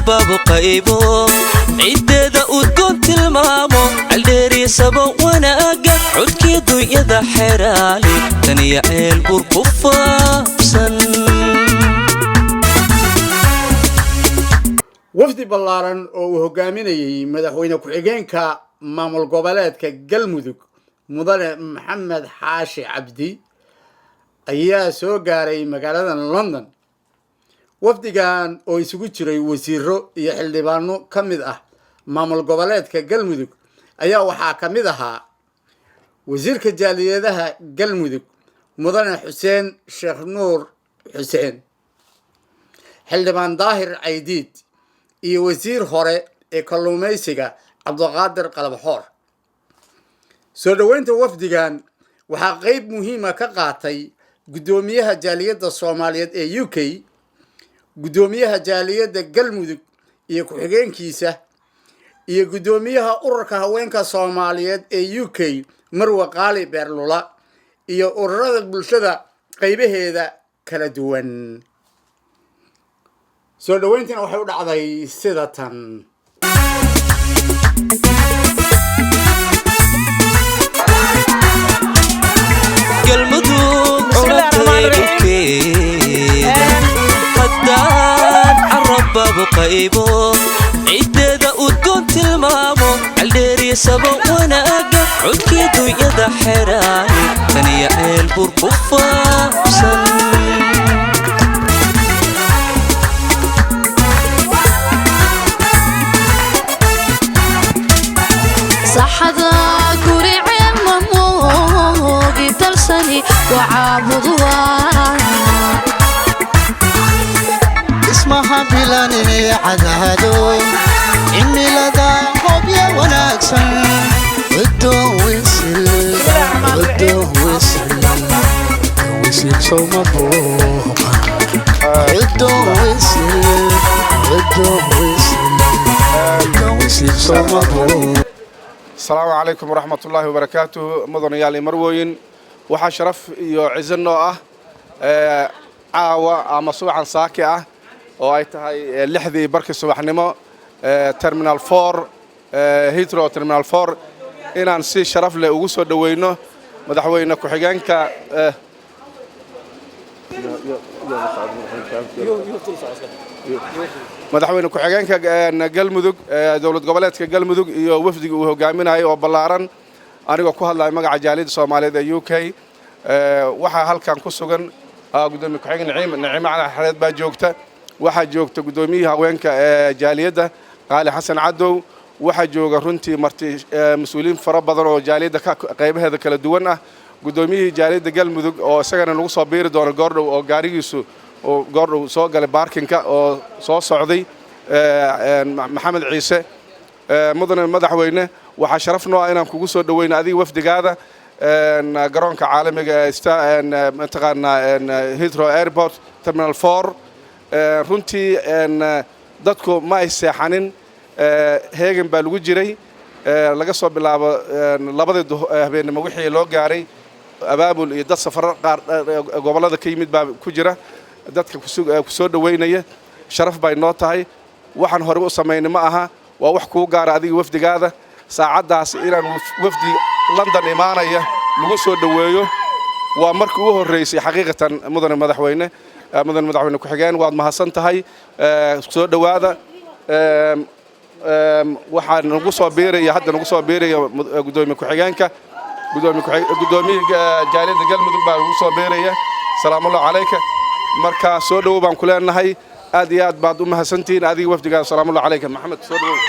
baabu qaybo ciideeda udgoon tilmaamo aldheeri sabo wanaaga codkii dunyada xeraali taniya ceel bur ku faafsan wafdi ballaaran oo uu hogaaminayay madaxweyne ku-xigeenka maamul goboleedka galmudug mudane maxamed xaashi cabdi ayaa soo gaaray magaalada London. wafdigan oo isugu jiray wasiiro iyo xildhibaano ka mid ah maamul goboleedka galmudug ayaa waxaa ka mid ahaa wasiirka jaaliyadaha galmudug mudane xuseen sheekh nuur xuseen, xildhibaan daahir caydiid iyo wasiir hore ee kalluumaysiga cabdiqaadir qalabxoor. soo dhaweynta wafdigan waxaa qayb muhiima ka qaatay gudoomiyaha jaaliyadda Soomaaliyeed ee UK, gudoomiyaha jaaliyadda galmudug iyo ku-xigeenkiisa, iyo gudoomiyaha ururka haweenka Soomaaliyeed ee UK Marwa Qaali Beerlula, iyo ururada bulshada qaybaheeda kala duwan. soo dhaweyntina waxay u dhacday sida tan. galmudug haddaan carab baabu qaybo ciideeda udgoon tilmaamo aldheeri sabo wanaaga codkii dunyada xeraali taniya ceel bur ku faafsan صحدا كوري عماموغي تلسني وعابدوا اسمها بلاني عدهدو إني لدى قبيا ونكسن ودو ويسل ويسل صوم بوقا ودو ويسل صوم بوقا. السلام عليكم ورحمة الله وبركاته. مدن يالي مروين وحا شرف iyo ciidan noo ah caawa ama subaxan saaki ah oo ay tahay 6dii barkii subaxnimo terminal 4 Heathrow terminal 4 inaan si sharaf leh ugu soo dhaweyno madaxweyne ku-xigeenka madaxweyne ku-xigeenka galmudug dowlad goboleedka galmudug iyo wafdiga uu hogaaminayo oo ballaaran anigoo ku hadlay magaca jaaliyadda Soomaaliyeed ee UK. waxaa halkan ku sugan gudoomiye ku-xigeen Naciime Cali Xareed baa joogta, waxaa joogta gudoomiyaha haweenka ee jaaliyadda Qaali Xasan Cadow, waxaa jooga runtii marti mas'uuliin fara badan oo jaaliyadda qaybaheeda kala duwan ah, gudoomiyihii jaaliyadda galmudug oo isagana lagu soo biiri doono goordhow oo gaarigiisu oo goordhow soo galay baarkinka oo soo socday maxamed ciise. mudane madaxweyne waxaa sharaf noo ah inaan kugu soo dhaweyno adiga wafdigaada garoonka caalamiga mataqaanaa Heathrow Airport Terminal 4. runtii dadku ma ay seexanin, heegan baa lagu jiray laga soo bilaabo 2 habeenimo wixii loo gaaray abaabul iyo dad safar qaar gobolada ka yimid baa ku jira dadka ku soo dhaweynaya. sharaf bay noo tahay, waxaan hore u sameynay ma aha, waa wax kuu gaara adiga wafdigaada. saacadaas inaan wafdi London imaanaya lagu soo dhaweeyo waa markii ugu horeysay xaqiiqatan. mudane madaxweyne ku-xigeen waad mahadsan tahay, soo dhawaada. waxaan nagu soo biiraya hadda nagu soo biiraya gudoomiye ku-xigeenka gudoomiyaha jaaliyadda galmudug baa nagu soo biiraya. salaamu calayka. marka soo dhawow baan ku leenahay, aad iyo aad baad u mahadsantihiin adiga wafdigaada. salaamu calayka maxamed, soo dhawow.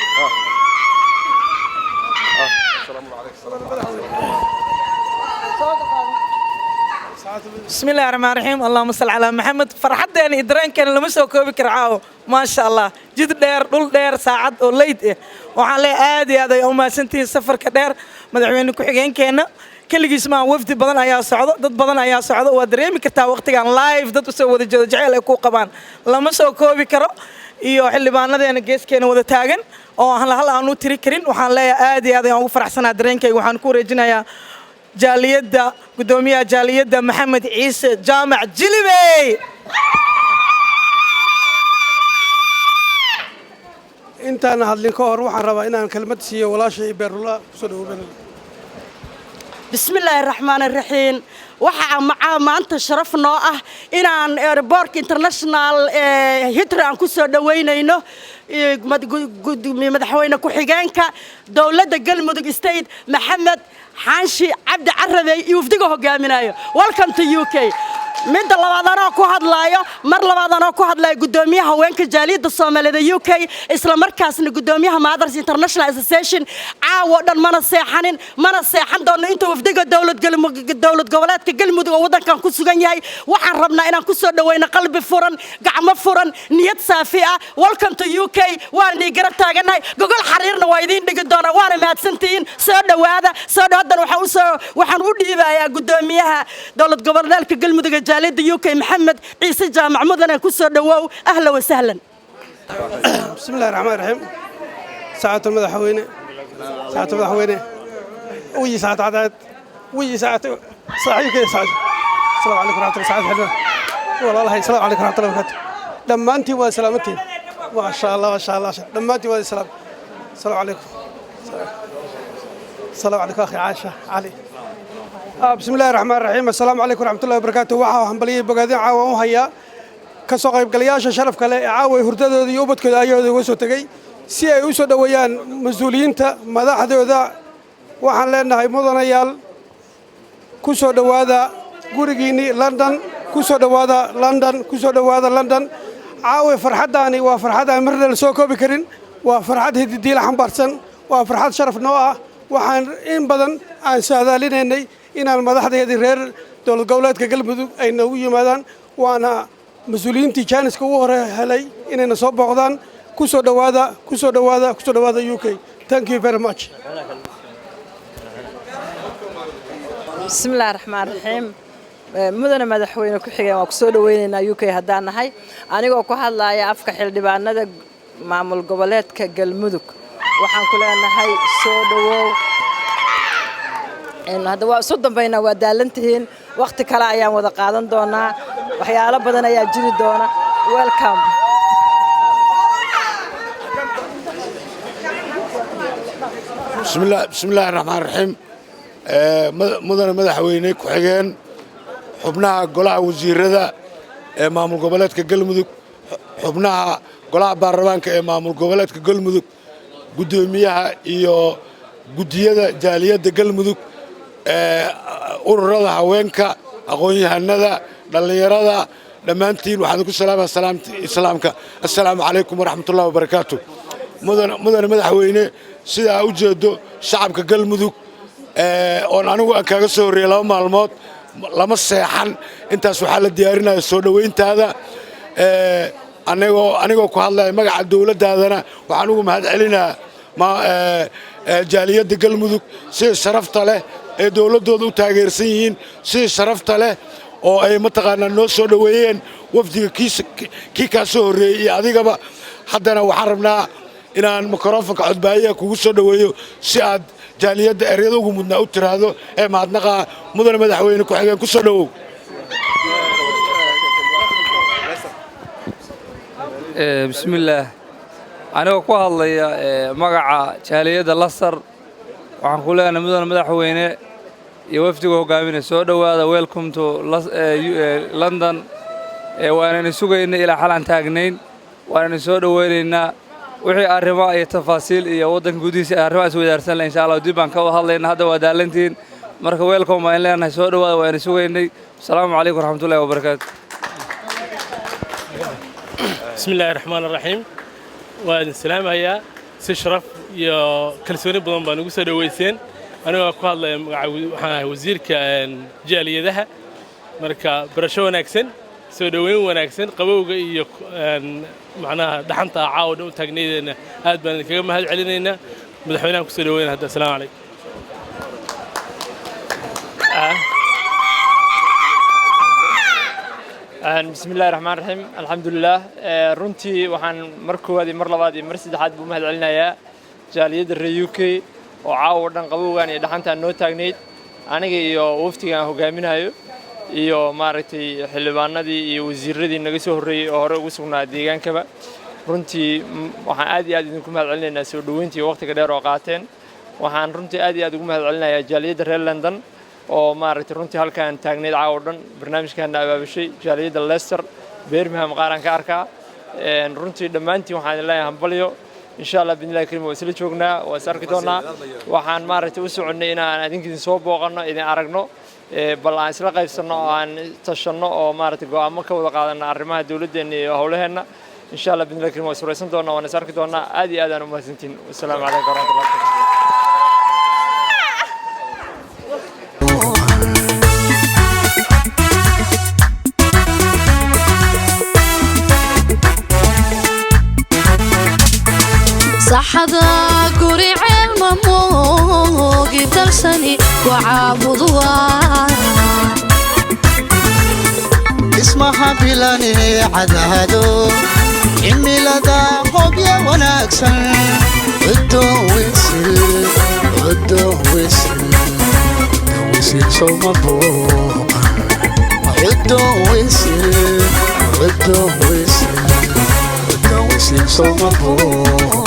بسم الله الرحمن الرحيم. اللهم صل على محمد. فرحتنا إدران كان لما سو كوبي كرعاو ما شاء الله جد دير دول دير ساعد أو ليد وحالي آدي هذا يوم سنتين سفر كدير مدحوين كحجين كنا كل جسمه وفد بدن أيها صعود ضد بدن أيها صعود ودريم كتا وقت كان لايف ضد سو ود جعل يكون قبان لما سو كوبي كرا iyo xildhibaanada geeskeena wada taagan oo hal aanu tiri karin. waxaan leeyahay aad iyo aad ayaan ugu faraxsanahay dareenkayga. waxaan ku wareejinayaa jaaliyadda gudoomiyaha jaaliyadda maxamed ciise jaamac jilibey. intaan hadlin ka hor waxaan rabaa inaan kelmad siiyo walaashay Beerula kusoo dhawo. بسم الله الرحمن الرحيم waxaa maanta sharaf noo ah inaan airport international history aan ku soo dhaweynayno madaxweyne ku xigeenka dawladda Galmudug State Maxamed Xaashi Cabdi Carabey iyo wafdiga hogaaminayo. Welcome to UK. mid labaadana ku hadlaayo mar labaadana ku hadlaayo gudoomiyaha haweenka jaaliyada Soomaaliyeed UK isla markaasna gudoomiyaha Mothers International Association caawa dhan mana seexan doono inta wafdiga dawlad goboleedka Galmudug oo wadankan ku sugan yahay waxaan rabnaa inaan ku soo dhaweyno qalbi furan gacmo furan niyad saafi ah. Welcome to UK waan idin garab taaganahay gogol xariirna waa idin dhigi doona waana mahadsantiin soo dhawaada waxaan u dhiibayaa gudoomiyaha dawlad goboleedka Galmudug جاليد UK محمد عيسى جامع مدن كسر دواو أهلا وسهلا. بسم الله الرحمن الرحيم. ساعة المدحوينة وي ساعة عدد وي ساعة صحيح كذا ساعة. السلام عليكم ورحمة الله وبركاته. والله السلام عليكم ورحمة الله وبركاته. لما أنت وسلامتي ما شاء الله لما أنت وسلام. السلام عليكم. السلام عليكم أخي عائشة علي. بسم الله الرحمن الرحيم. السلام عليكم ورحمة الله وبركاته. waxaa hambaliyay bogaadin caawa u haya ka soo qayb galayaasha sharaf kale ee caawa hurdadooda iyo ubadkooda ayooda uga soo tagay si ay u soo dhaweeyaan mas'uuliyiinta madaxdooda. waxaan leenahay mudanayaal ku soo dhawaada gurigiini London ku soo dhawaada London caawa farxadaani waa farxad aan marna la soo koobi karin waa farxad hididiil xambaarsan waa farxad sharaf noo ah waxaan in badan aan saadaalinaynay inaan madaxdeedii reer dawlad goboleedka Galmudug ay nagu yimaadaan waana mas'uuliyiintii jaaniska ugu hore helay inayna soo booqdaan ku soo dhawaada UK. Thank you very much. بسم الله الرحمن الرحيم. mudane madaxweyne ku xigeen waa ku soo dhaweynayna UK hadaan nahay anigoo ku hadlaaya afka xildhibaanada maamul goboleedka Galmudug waxaan ku leenahay soo dhawow hadda waa soo dambayna waa daalantihiin waqti kale ayaan wada qaadan doonaa waxyaalo badan ayaa jiri doona. Welcome. بسم الله الرحمن الرحيم. مدن مدحوينه ku xigeen xubnaha golaha wasiirada ee maamul goboleedka Galmudug xubnaha golaha baarlamaanka ee maamul goboleedka Galmudug gudoomiyaha iyo gudiyada jaaliyada Galmudug ururada haweenka aqoon-yahanada dhalinyarada dhammaantiin waxaan ku salaamaa islaamka assalaamu calaykum waraxmatullaahi wabarakaatuh. mudane madaxweyne sida u jeedo shacabka Galmudug oon anigu aan kaaga soo horeeyay 2 maalmood lama seexan intaas waxaa la diyaarinayaa soo dhaweyntaada anigoo ku hadlaya magaca dawladdaadana waxaan ugu mahadcelinayaa jaaliyada Galmudug si sharafta leh ee dawladooda u taageersan yihiin si sharafta leh oo ay mataqaanaa noo soo dhaweeyeen wafdiga kii ka soo horeeyay iyo adigaba haddana waxaan rabnaa inaan mikrofoonka codbaahiyaha kugu soo dhaweeyo si aad jaaliyada ereyada ugu mudnaa u tiraahdo ee mahadnaqa mudane madaxweyne ku xigeen ku soo dhawow. bismillaah anigoo ku hadlaya magaca jaaliyada Lasar waxaan ku leenahay mudane madaxweyne iyo wafdiga hogaaminaya soo dhawaada. Welcome to London. waana sugaynaa ilaa xalan taagnayn waana soo dhaweynaynaa wixii arrimo ay tafaasiil iyo wadanka gudihiisa arrimo is wadaarsan la insha Allah dib baan ka wada hadlaynaa hadda waa daalantiin marka welcome waan leenahay soo dhawaada waana sugaynay. Assalaamu calaykum waraxmatullaahi wabarakaatuh. بسم الله الرحمن الرحيم. وأنا السلام هيا سشرف يا كلسوني بدون بانو سر ويسين أنا أقول وزير كجالية ده مركا برشوا ناكسن سودوين وناكسن قبوا معناها دحنت عاود وتجنيد هاد بن كم هاد علينا مدحونا كسودوين هذا. السلام عليكم. بسم الله الرحمن الرحيم. الحمد لله. runtii waxaan markoodii mar labaad iyo mar saddexaad buu mahad celinayaa jaaliyada reer UK oo caawa dhan qabowgan iyo dhaxanta noo taagneed aniga iyo waftiga aan hogaaminayo iyo maaragtay xildhibaanadii iyo wasiiradii naga soo horeeyay oo hore ugu sugnaa deegaankaba runtii waxaan aad iyo aad idinku mahadcelinaynaa soo dhoweyntii waqtiga dheer oo qaateen waxaan runtii aad iyo aad ugu mahadcelinayaa jaaliyadda reer London oo maaragtay runtii halkaan taagneed caawa dhan barnaamijkaana abaabushay jaaliyadda Leicester Birmingham qaaran ka arkaa runtii dhammaantiin waxaan leeyahay hambalyo insha Allah bidnillaahi kariim waa isla joognaa waa is arki doonaa waxaan maaragtay u soconay inaan idinkiin soo booqano idin aragno bal aan isla qaybsano oo aan tashanno oo maaragtay go'aamo ka wada qaadano arrimaha dawladdeena iyo hawlaheena insha Allah bidnillaahi kariim waa suraysan doonaa waan is arki doonaa aad iyo aad aan u mahadsantiin assalaamu calaykum warahmatullahi wabarakatuh صحدا قري علم موقي تلسني وعابضوا اسمها بلاني عدهدو إمي لدى قبيا ونكسن عدو ويسل عدو ويسل ويسل صوم بوقا عدو ويسل عدو ويسل عدو ويسل صوم بوقا